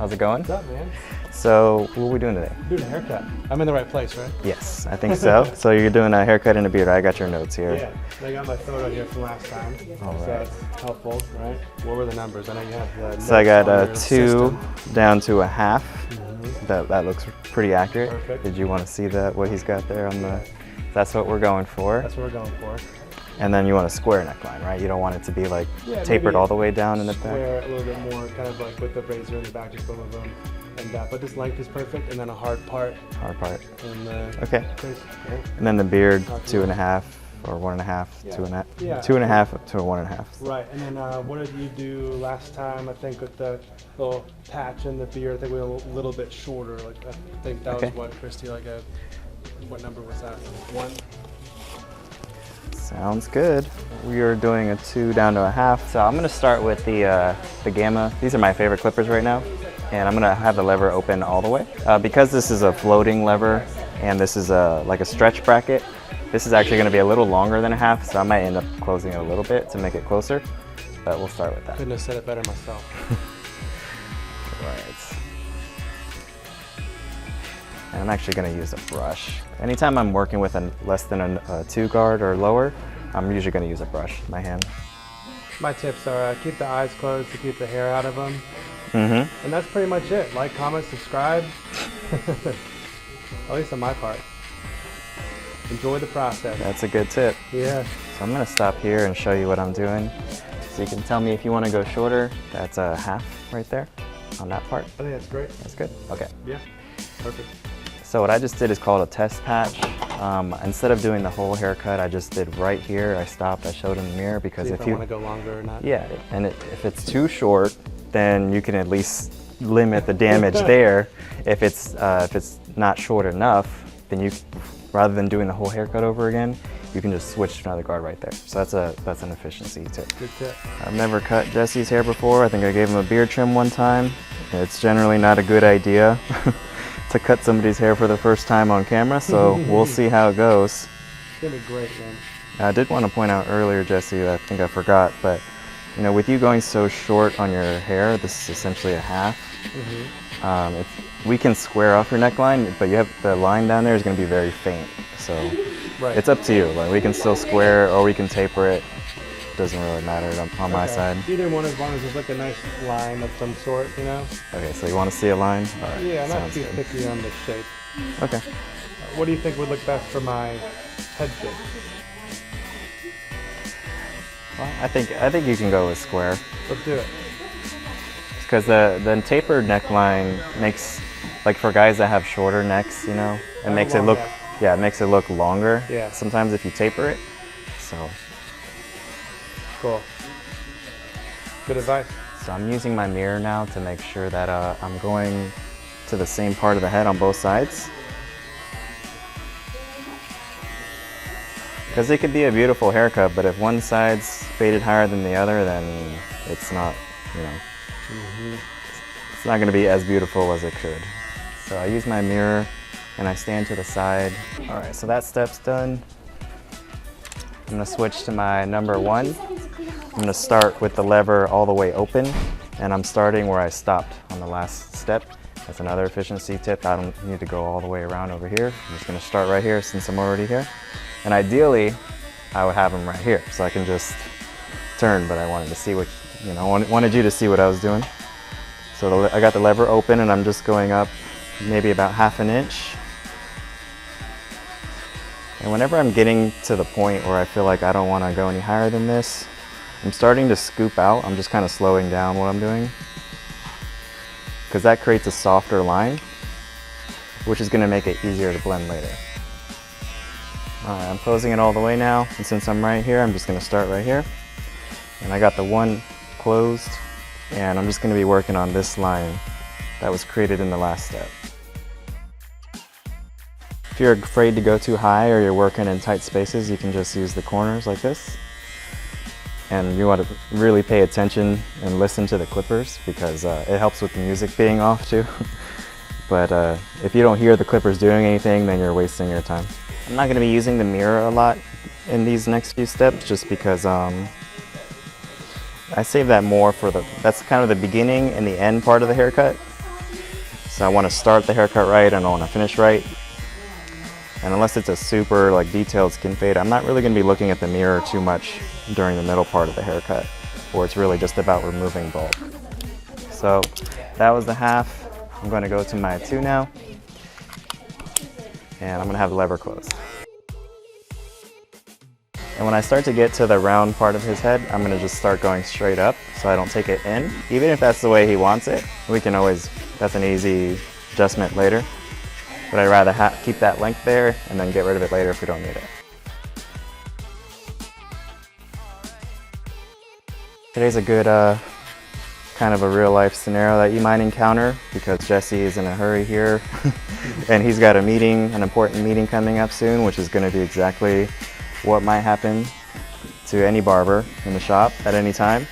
How's it going? What's up, man? So, what are we doing today? Doing a haircut. I'm in the right place, right? Yes, I think so. So you're doing a haircut and a beard. I got your notes here. Yeah, I got my photo here from last time. All so right. that's helpful, right? What were the numbers? I know you have the So I got a a 2 down to a half. That looks pretty accurate. Perfect. Did you want to see that? What he's got there on the? That's what we're going for. That's what we're going for. And then you want a square neckline, right? You don't want it to be like tapered maybe all the way down in the back. Square a little bit more, kind of like with the razor in the back, just boom, boom, boom. And but this length is perfect, and then a hard part. Hard part. And okay. Crazy, right? And then the beard, 2.5 or 1.5, Yeah. 2.5, Yeah. 2.5 to 1.5. Right, and then what did you do last time? I think with the little patch in the beard, I think we were a little bit shorter. Like I think that was what, Christy, like what number was that? 1? Sounds good. We are doing a 2 down to a half. So I'm gonna start with the Gamma. These are my favorite clippers right now. And I'm gonna have the lever open all the way. Because this is a floating lever and this is like a stretch bracket, this is actually gonna be a little longer than a half, so I might end up closing it a little bit to make it closer, but we'll start with that. Couldn't have said it better myself. Right. And I'm actually gonna use a brush. Anytime I'm working with a less than a 2 guard or lower, I'm usually gonna use a brush, my hand. My tips are keep the eyes closed to keep the hair out of them. And that's pretty much it. Like, comment, subscribe. At least on my part. Enjoy the process. That's a good tip. Yeah. So I'm gonna stop here and show you what I'm doing. So you can tell me if you wanna go shorter. That's a half right there on that part. I think that's great. That's good? Okay. Yeah, perfect. So what I just did is called a test patch. Instead of doing the whole haircut, I just did right here. I stopped, I showed in the mirror because See if I you want to go longer or not. Yeah, and if it's too short, then you can at least limit the damage there. If it's not short enough, then you, rather than doing the whole haircut over again, you can just switch to another guard right there. So that's an efficiency tip. Good tip. I've never cut Jesse's hair before. I think I gave him a beard trim one time. It's generally not a good idea to cut somebody's hair for the first time on camera, so we'll see how it goes. It's gonna be great, man. I did want to point out earlier, Jesse, I think I forgot, but you know, with you going so short on your hair, this is essentially a half. We can square off your neckline, but you have the line down there is going to be very faint. So it's up to you. Like, we can still square or we can taper it. Doesn't really matter on my side. Either one, as long as there's like a nice line of some sort, you know? Okay, so you want to see a line? All right, Yeah, I'm not too picky on the shape. Okay. What do you think would look best for my head shape? Well, I think you can go with square. Let's do it. Because the tapered neckline makes, like for guys that have shorter necks, you know, it makes it look, it makes it look longer. Yeah. Sometimes if you taper it, so. Cool. Good advice. So I'm using my mirror now to make sure that I'm going to the same part of the head on both sides. Because it could be a beautiful haircut, but if one side's faded higher than the other, then it's not, you know, it's not going to be as beautiful as it could. So I use my mirror and I stand to the side. All right, so that step's done. I'm going to switch to my number 1. I'm going to start with the lever all the way open, and I'm starting where I stopped on the last step. That's another efficiency tip. I don't need to go all the way around over here. I'm just going to start right here since I'm already here. And ideally, I would have them right here, so I can just turn, but I wanted to see what, you know, wanted you to see what I was doing. So I got the lever open, and I'm just going up maybe about 1/2 inch. And whenever I'm getting to the point where I feel like I don't want to go any higher than this, I'm starting to scoop out. I'm just kind of slowing down what I'm doing, because that creates a softer line, which is going to make it easier to blend later. All right, I'm closing it all the way now, and since I'm right here, I'm just going to start right here. And I got the 1 closed, and I'm just going to be working on this line that was created in the last step. If you're afraid to go too high or you're working in tight spaces, you can just use the corners like this. And you want to really pay attention and listen to the clippers, because it helps with the music being off too. But if you don't hear the clippers doing anything, then you're wasting your time. I'm not going to be using the mirror a lot in these next few steps, just because I save that more for that's kind of the beginning and the end part of the haircut. So I want to start the haircut right and I want to finish right. And unless it's a super like detailed skin fade, I'm not really going to be looking at the mirror too much during the middle part of the haircut, where it's really just about removing bulk. So that was the half. I'm going to go to my 2 now, and I'm going to have the lever closed. And when I start to get to the round part of his head, I'm going to just start going straight up so I don't take it in. Even if that's the way he wants it, we can always, that's an easy adjustment later. But I'd rather keep that length there and then get rid of it later if we don't need it. Today's a good kind of a real life scenario that you might encounter because Jesse is in a hurry here and he's got a meeting, an important meeting coming up soon, which is going to be exactly what might happen to any barber in the shop at any time.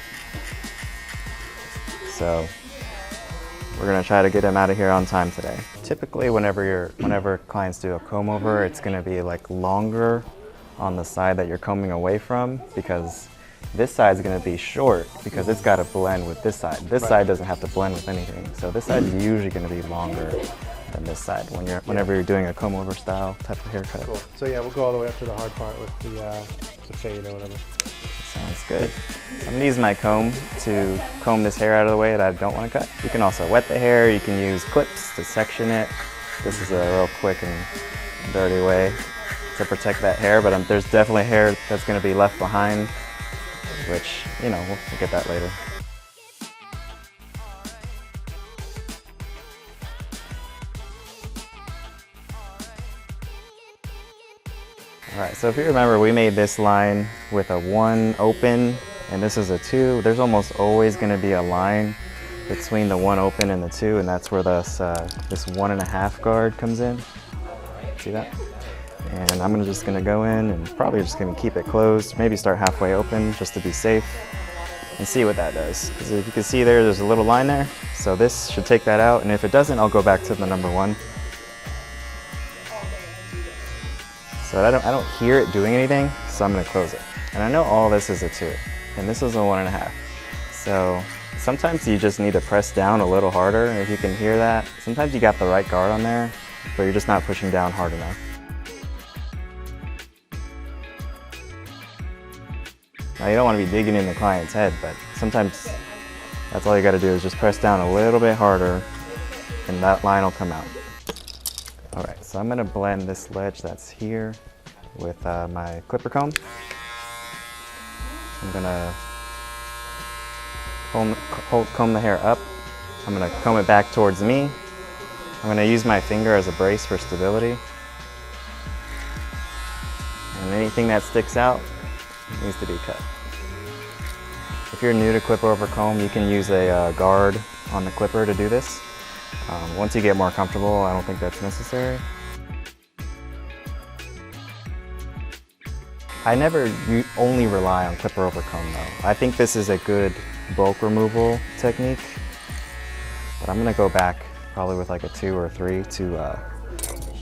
So we're going to try to get him out of here on time today. Typically whenever clients do a comb over, it's going to be like longer on the side that you're combing away from, because this side is going to be short because it's got to blend with this side. This side doesn't have to blend with anything. So this side is usually going to be longer than this side whenever you're doing a comb over style type of haircut. Cool. So yeah, we'll go all the way up to the hard part with the fade or whatever. Sounds good. I'm going to use my comb to comb this hair out of the way that I don't want to cut. You can also wet the hair. You can use clips to section it. This is a real quick and dirty way to protect that hair, but there's definitely hair that's going to be left behind, which, you know, we'll get that later. All right, so if you remember, we made this line with a 1 open, and this is a 2. There's almost always going to be a line between the 1 open and the 2, and that's where this 1.5 guard comes in. See that? And I'm just going to go in and probably just going to keep it closed, maybe start halfway open just to be safe, and see what that does. Because if you can see there's a little line there, so this should take that out, and if it doesn't, I'll go back to the number 1. So I don't hear it doing anything, so I'm going to close it. And I know all this is a 2, and this is a 1.5. So sometimes you just need to press down a little harder, and if you can hear that, sometimes you got the right guard on there, but you're just not pushing down hard enough. Now you don't want to be digging in the client's head, but sometimes that's all you got to do is just press down a little bit harder, and that line will come out. All right, so I'm going to blend this ledge that's here with my clipper comb. I'm going to comb the hair up. I'm going to comb it back towards me. I'm going to use my finger as a brace for stability. And anything that sticks out needs to be cut. If you're new to clipper over comb, you can use a guard on the clipper to do this. Once you get more comfortable, I don't think that's necessary. I never only rely on clipper over comb though. I think this is a good bulk removal technique, but I'm gonna go back probably with like a 2 or 3 to,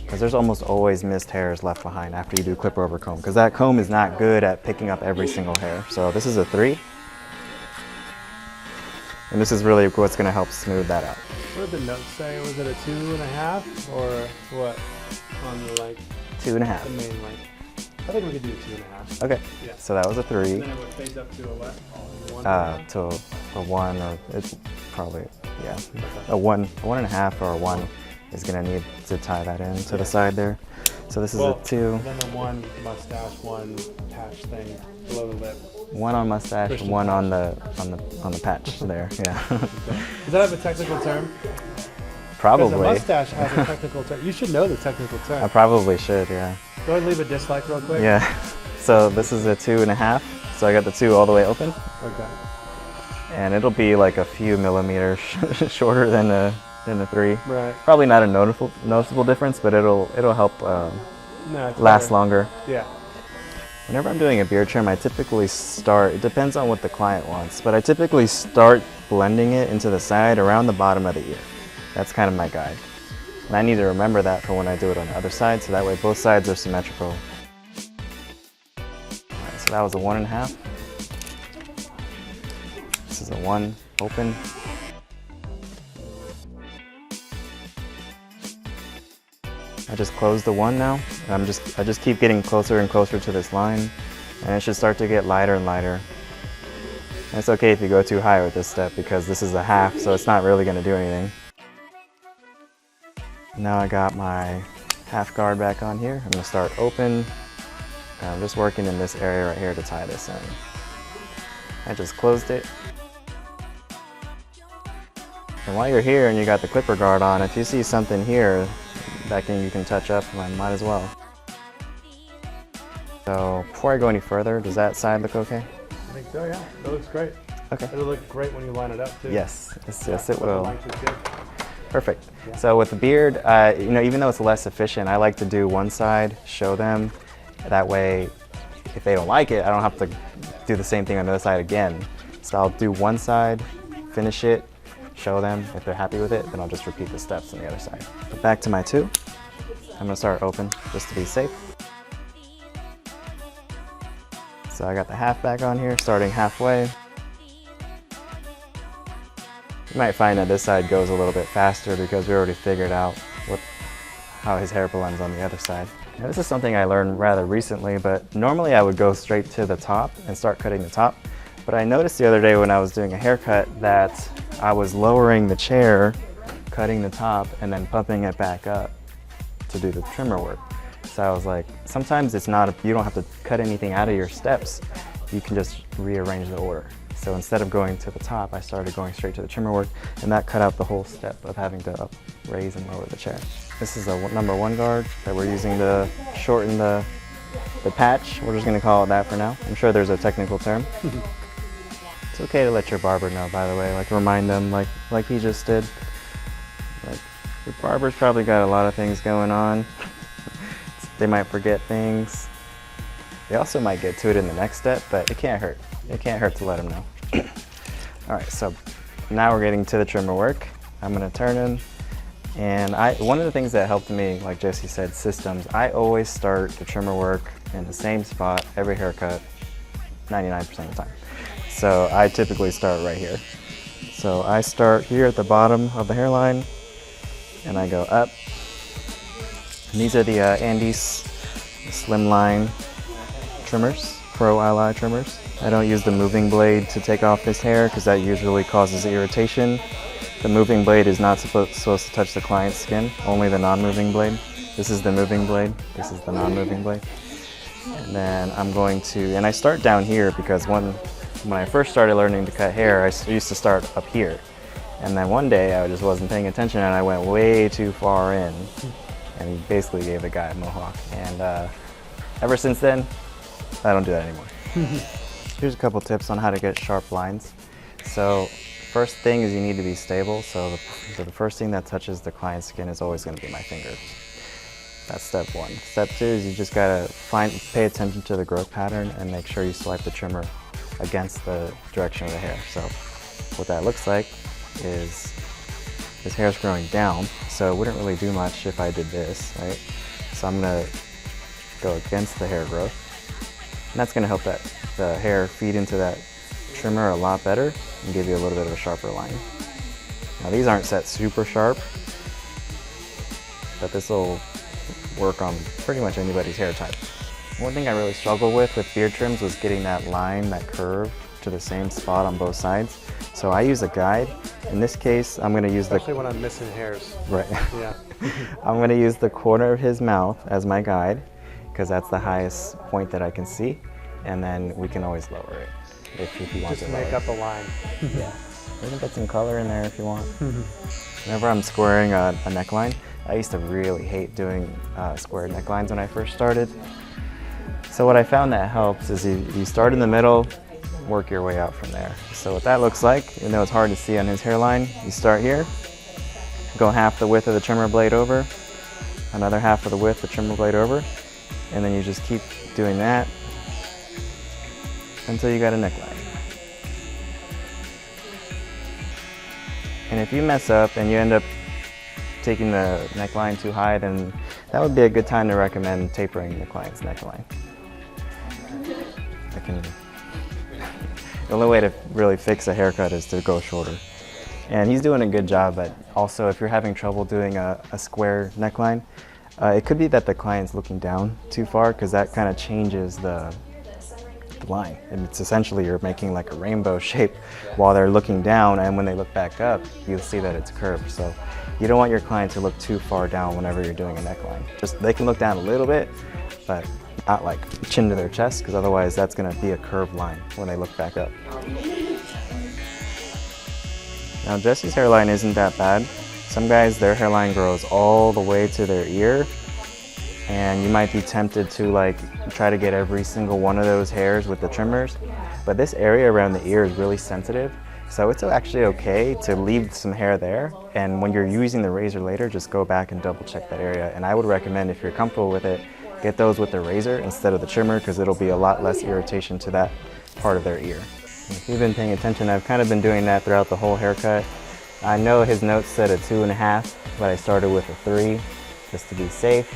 because there's almost always missed hairs left behind after you do clipper over comb, because that comb is not good at picking up every single hair. So this is a 3. And this is really what's gonna help smooth that out. What did the notes say? Was it a 2.5 or what on the length? 2.5. The main length. I think we could do 2.5. Okay. Yeah. So that was a 3. And then it fades up to a what? 1? To a 1, or it's probably, yeah, a 1.5 or a 1 is gonna need to tie that in to the side there. So this is a 2. And then the 1 mustache, 1 patch thing below the lip. 1 on mustache, Christian 1 patch. on the patch there. Yeah. Okay. Does that have a technical term? Probably. Because a mustache has a technical term. You should know the technical term. I probably should. Yeah. Go ahead and leave a dislike real quick. Yeah. So this is a 2.5. So I got the 2 all the way open. Okay. And it'll be like a few millimeters shorter than the 3. Right. Probably not a noticeable difference, but it'll help last longer. Yeah. Whenever I'm doing a beard trim, I typically start, it depends on what the client wants, but I typically start blending it into the side around the bottom of the ear. That's kind of my guide. And I need to remember that for when I do it on the other side, so that way both sides are symmetrical. All right, so that was a 1.5. This is a 1 open. I just closed the one now, and I just keep getting closer and closer to this line, and it should start to get lighter and lighter. And it's okay if you go too high with this step because this is a half, so it's not really going to do anything. Now I got my half guard back on here. I'm going to start open. I'm just working in this area right here to tie this in. I just closed it. And while you're here and you got the clipper guard on, if you see something here that you can touch up, I might as well. So before I go any further, does that side look okay? I think so, yeah. That looks great. Okay. It'll look great when you line it up too. Yes, yes it will. Length is good. Perfect. Yeah. So with the beard, you know, even though it's less efficient, I like to do one side, show them. That way, if they don't like it, I don't have to do the same thing on the other side again. So I'll do one side, finish it, show them. If they're happy with it, then I'll just repeat the steps on the other side. But back to my two. I'm gonna start open just to be safe. So I got the half back on here, starting halfway. You might find that this side goes a little bit faster because we already figured out how his hair blends on the other side. Now, this is something I learned rather recently, but normally I would go straight to the top and start cutting the top. But I noticed the other day when I was doing a haircut that I was lowering the chair, cutting the top, and then pumping it back up to do the trimmer work. So I was like, sometimes it's not, you don't have to cut anything out of your steps. You can just rearrange the order. So instead of going to the top, I started going straight to the trimmer work, and that cut out the whole step of having to raise and lower the chair. This is a #1 guard that we're using to shorten the patch. We're just gonna call it that for now. I'm sure there's a technical term. It's okay to let your barber know, by the way, like remind them like he just did. Like, your barber's probably got a lot of things going on. They might forget things. They also might get to it in the next step, but it can't hurt. It can't hurt to let them know. All right, so now we're getting to the trimmer work. I'm gonna turn him. And one of the things that helped me, like Jesse said, systems, I always start the trimmer work in the same spot every haircut, 99% of the time. So I typically start right here. So I start here at the bottom of the hairline, and I go up. And these are the Andes Slimline trimmers, Pro Ally trimmers. I don't use the moving blade to take off this hair because that usually causes irritation. The moving blade is not supposed to touch the client's skin, only the non-moving blade. This is the moving blade, this is the non-moving blade. And then I'm going to, and I start down here because when I first started learning to cut hair, I used to start up here. And then one day I just wasn't paying attention and I went way too far in. And he basically gave the guy a mohawk. And ever since then, I don't do that anymore. Here's a couple tips on how to get sharp lines. So first thing is you need to be stable. So the first thing that touches the client's skin is always going to be my finger. That's step one. Step two is you just gotta pay attention to the growth pattern and make sure you swipe the trimmer against the direction of the hair. So what that looks like is his hair's growing down, so it wouldn't really do much if I did this, right? So I'm gonna go against the hair growth. And that's gonna help the hair feed into that trimmer a lot better and give you a little bit of a sharper line. Now these aren't set super sharp, but this will work on pretty much anybody's hair type. One thing I really struggled with beard trims was getting that line, that curve, to the same spot on both sides. So I use a guide. In this case, I'm gonna use Especially when I'm missing hairs. Right. Yeah. I'm gonna use the corner of his mouth as my guide, because that's the highest point that I can see, and then we can always lower it if you want Just to make up a line. Yeah. We can get some color in there if you want. Whenever I'm squaring a neckline, I used to really hate doing square necklines when I first started. So what I found that helps is you start in the middle, work your way out from there. So what that looks like, even though it's hard to see on his hairline, you start here, go half the width of the trimmer blade over, another half of the width of the trimmer blade over, and then you just keep doing that until you got a neckline. And if you mess up and you end up taking the neckline too high, then that would be a good time to recommend tapering the client's neckline. The only way to really fix a haircut is to go shorter. And he's doing a good job, but also if you're having trouble doing a square neckline, It could be that the client's looking down too far, because that kind of changes the line. And it's essentially you're making like a rainbow shape while they're looking down, and when they look back up, you'll see that it's curved. So you don't want your client to look too far down whenever you're doing a neckline. Just they can look down a little bit, but not like chin to their chest, because otherwise that's going to be a curved line when they look back up. Now Jesse's hairline isn't that bad. Some guys, their hairline grows all the way to their ear, and you might be tempted to like try to get every single one of those hairs with the trimmers, but this area around the ear is really sensitive, so it's actually okay to leave some hair there, and when you're using the razor later, just go back and double check that area. And I would recommend, if you're comfortable with it, get those with the razor instead of the trimmer, because it'll be a lot less irritation to that part of their ear. If you've been paying attention, I've kind of been doing that throughout the whole haircut. I know his notes said a 2.5, but I started with a 3 just to be safe.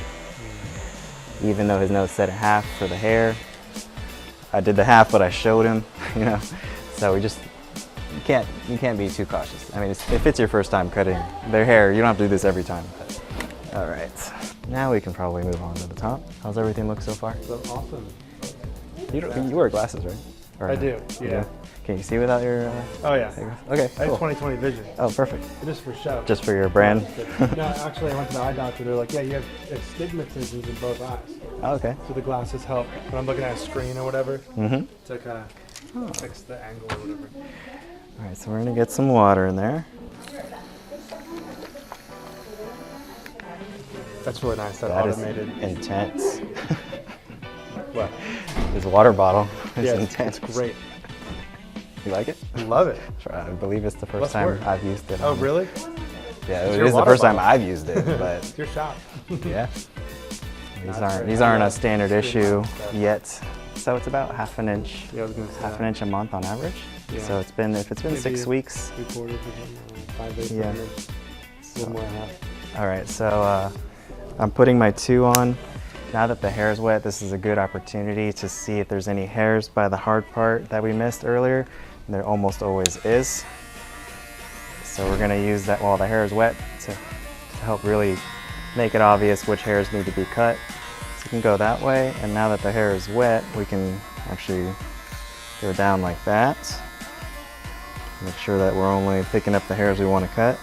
Even though his notes said a half for the hair, I did the half, but I showed him, you know. So you can't be too cautious. I mean, if it's your first time cutting their hair, you don't have to do this every time. All right, now we can probably move on to the top. How's everything look so far? That's awesome. You wear glasses, right? Or I do, yeah. Can you see without your? Oh yeah. Okay. I Cool. have 20/20 vision. Oh, perfect. Just for show. Just for your brand. No, actually, I went to the eye doctor. They're like, yeah, you have astigmatisms in both eyes. Oh, okay. So the glasses help when I'm looking at a screen or whatever Mm-hmm. to kind of fix the angle or whatever. All right, so we're gonna get some water in there. That's really nice. That That automated. is intense. What? This water bottle is Yeah, intense. it's great. You like it? I love it. I believe it's the first Let's time work. I've used it. Oh, really? Yeah, It's it your is the water first time bottle. I've used it, but It's your shop. yeah. That's These great. aren't I a love standard screen issue mount stuff. yet. So it's about half an inch, Yeah, I was gonna say half that. an inch a month on average. Yeah. So if it's been 6 Maybe weeks. 3/4 or something, 5/8 Yeah. maybe. A little more than half. All right, so I'm putting my 2 on. Now that the hair is wet, this is a good opportunity to see if there's any hairs by the hard part that we missed earlier. There almost always is. So we're gonna use that while the hair is wet to help really make it obvious which hairs need to be cut. So you can go that way, and now that the hair is wet, we can actually go down like that. Make sure that we're only picking up the hairs we want to cut.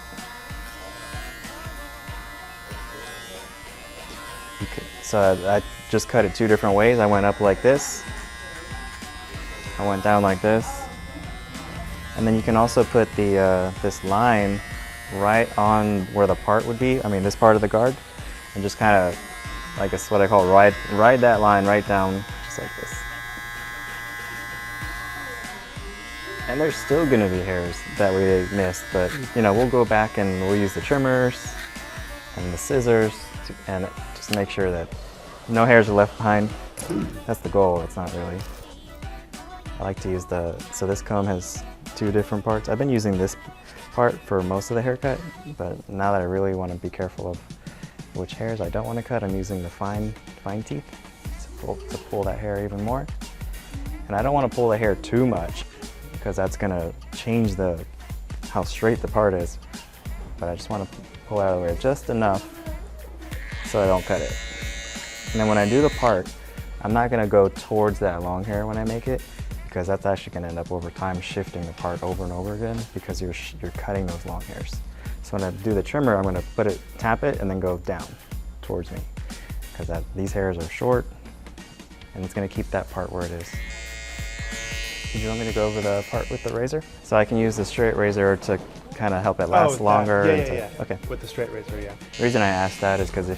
So I just cut it 2 different ways. I went up like this. I went down like this. And then you can also put the this line right on where the part would be. I mean, this part of the guard, and just kind of, like, it's what I call ride that line right down, just like this. And there's still gonna be hairs that we missed, but you know, we'll go back and we'll use the trimmers and the scissors and just make sure that no hairs are left behind. That's the goal. It's not really. I like to use so this comb has 2 different parts. I've been using this part for most of the haircut, but now that I really want to be careful of which hairs I don't want to cut, I'm using the fine teeth to pull that hair even more. And I don't want to pull the hair too much, because that's going to change how straight the part is. But I just want to pull it out of the way just enough so I don't cut it. And then when I do the part, I'm not going to go towards that long hair when I make it, because that's actually going to end up over time shifting the part over and over again, because you're cutting those long hairs. So when I do the trimmer, I'm going to tap it and then go down towards me, because these hairs are short and it's going to keep that part where it is. Did you want me to go over the part with the razor? So I can use the straight razor to kind of help it last longer. Yeah. Okay. With the straight razor, yeah. The reason I asked that is because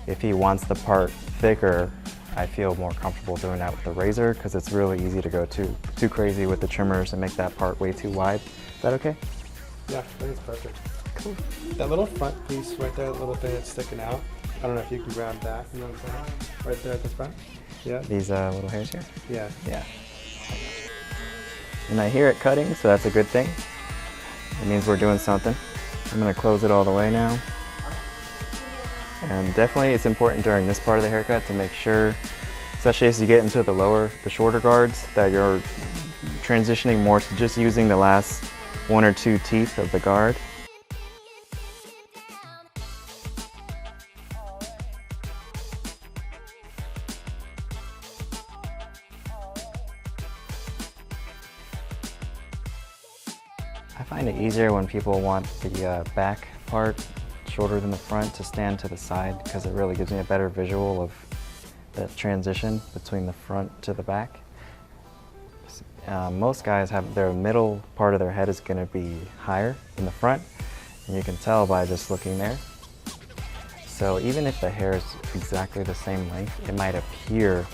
if he wants the part thicker, I feel more comfortable doing that with the razor, because it's really easy to go too crazy with the trimmers and make that part way too wide. Is that okay? Yeah, I think it's perfect. Cool. That little front piece right there, that little thing that's sticking out, I don't know if you can grab that, you know what I'm saying? Right there at the front? Yeah? These little hairs here? Yeah. Yeah. And I hear it cutting, so that's a good thing. It means we're doing something. I'm going to close it all the way now. And definitely it's important during this part of the haircut to make sure, especially as you get into the shorter guards, that you're transitioning more to just using the last 1 or 2 teeth of the guard. easier when people want the back part shorter than the front to stand to the side, because it really gives me a better visual of that transition between the front to the back. Most guys have their middle part of their head is going to be higher than the front, and you can tell by just looking there. So even if the hair is exactly the same length, it might appear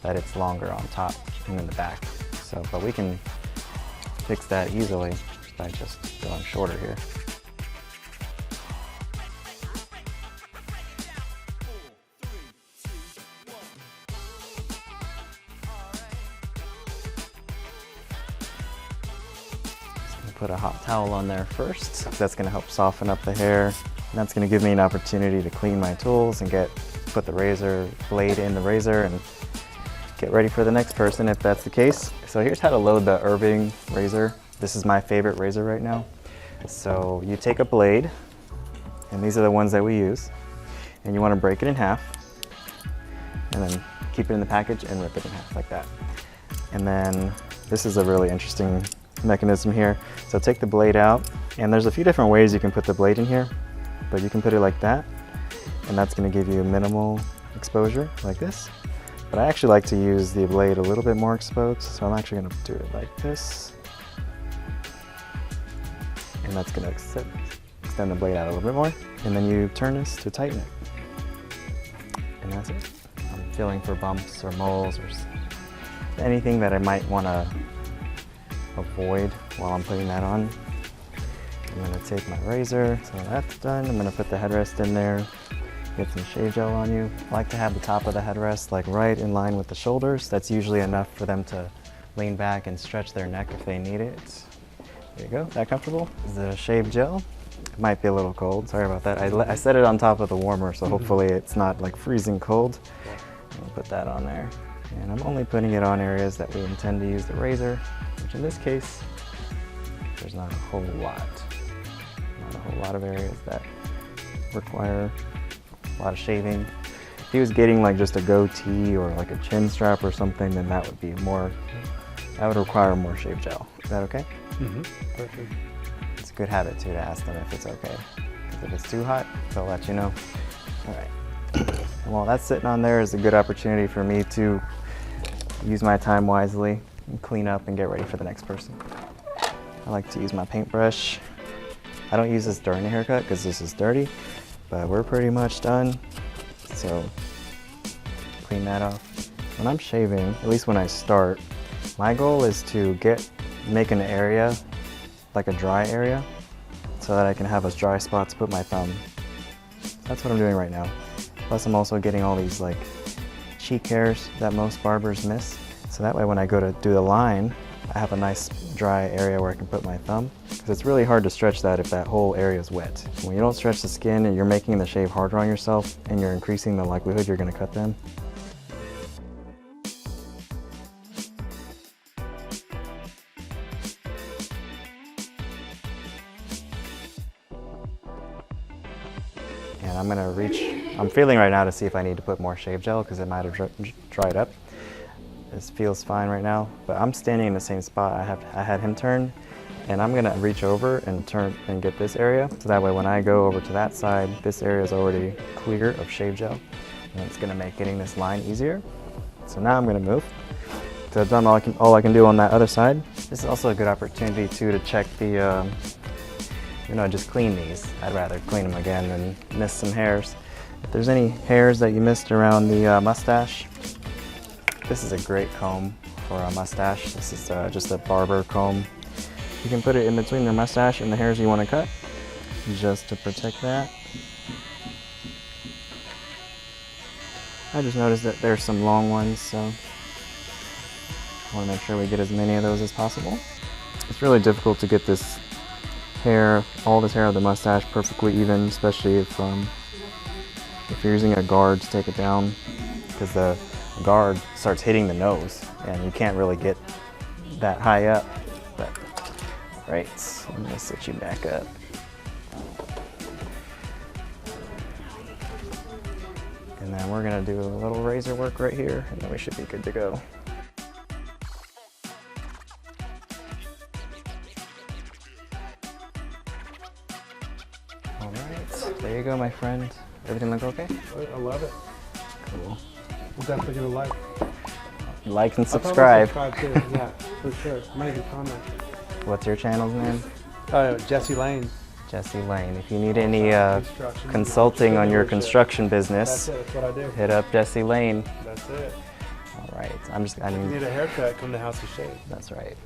that it's longer on top and in the back. So, but we can fix that easily by just going shorter here. Put a hot towel on there first. That's going to help soften up the hair. And that's going to give me an opportunity to clean my tools and put the razor blade in the razor and get ready for the next person if that's the case. So here's how to load the Irving razor. This is my favorite razor right now. So you take a blade, and these are the ones that we use, and you want to break it in half and then keep it in the package and rip it in half like that. And then this is a really interesting mechanism here. So take the blade out, and there's a few different ways you can put the blade in here, but you can put it like that, and that's going to give you minimal exposure like this. But I actually like to use the blade a little bit more exposed, so I'm actually going to do it like this, and that's going to extend the blade out a little bit more, and then you turn this to tighten it, and that's it. I'm feeling for bumps or moles or anything that I might want to avoid while I'm putting that on. I'm going to take my razor, so that's done. I'm going to put the headrest in there, get some shave gel on you. I like to have the top of the headrest like right in line with the shoulders. That's usually enough for them to lean back and stretch their neck if they need it. There you go, that comfortable? The shave gel, it might be a little cold, sorry about that. I set it on top of the warmer, so hopefully it's not like freezing cold. I'll put that on there. And I'm only putting it on areas that we intend to use the razor, which in this case, there's not a whole lot. Not a whole lot of areas that require a lot of shaving. If he was getting like just a goatee or like a chin strap or something, then that would be more, that would require more shave gel. Is that okay? Mm-hmm. Perfect. It's a good habit too to ask them if it's okay. Because if it's too hot, they'll let you know. All right. And while that's sitting on there is a good opportunity for me to use my time wisely and clean up and get ready for the next person. I like to use my paintbrush. I don't use this during the haircut because this is dirty, but we're pretty much done. So clean that off. When I'm shaving, at least when I start, my goal is to make an area, like a dry area, so that I can have a dry spot to put my thumb. That's what I'm doing right now. Plus I'm also getting all these like cheek hairs that most barbers miss. So that way when I go to do the line, I have a nice dry area where I can put my thumb. Because it's really hard to stretch that if that whole area is wet. When you don't stretch the skin and you're making the shave harder on yourself and you're increasing the likelihood you're going to cut them. And I'm feeling right now to see if I need to put more shave gel because it might have dried up. This feels fine right now, but I'm standing in the same spot I had him turn, and I'm gonna reach over and turn and get this area. So that way when I go over to that side, this area is already clear of shave gel, and it's gonna make getting this line easier. So now I'm gonna move. So I've done all I can do on that other side. This is also a good opportunity too to check the just clean these. I'd rather clean them again than miss some hairs. If there's any hairs that you missed around the mustache, this is a great comb for a mustache. This is just a Barber comb. You can put it in between the mustache and the hairs you want to cut, just to protect that. I just noticed that there's some long ones, so I want to make sure we get as many of those as possible. It's really difficult to get this hair, all this hair of the mustache perfectly even, especially if you're using a guard to take it down, because the guard starts hitting the nose and you can't really get that high up. But right, I'm gonna sit you back up. And then we're gonna do a little razor work right here, and then we should be good to go. All right, there you go, my friend. Everything look okay? I love it. Cool. We'll definitely give it a like. Like and I'll probably subscribe. subscribe too. Yeah, for sure. I might even comment. What's your channel's name? Jesse Lane. Jesse Lane. If you need any Construction, consulting on your entrepreneurship. construction That's business, it. That's what I do. hit up Jesse Lane. That's it. All right. I If you need a haircut, come to House of Shaves. That's right.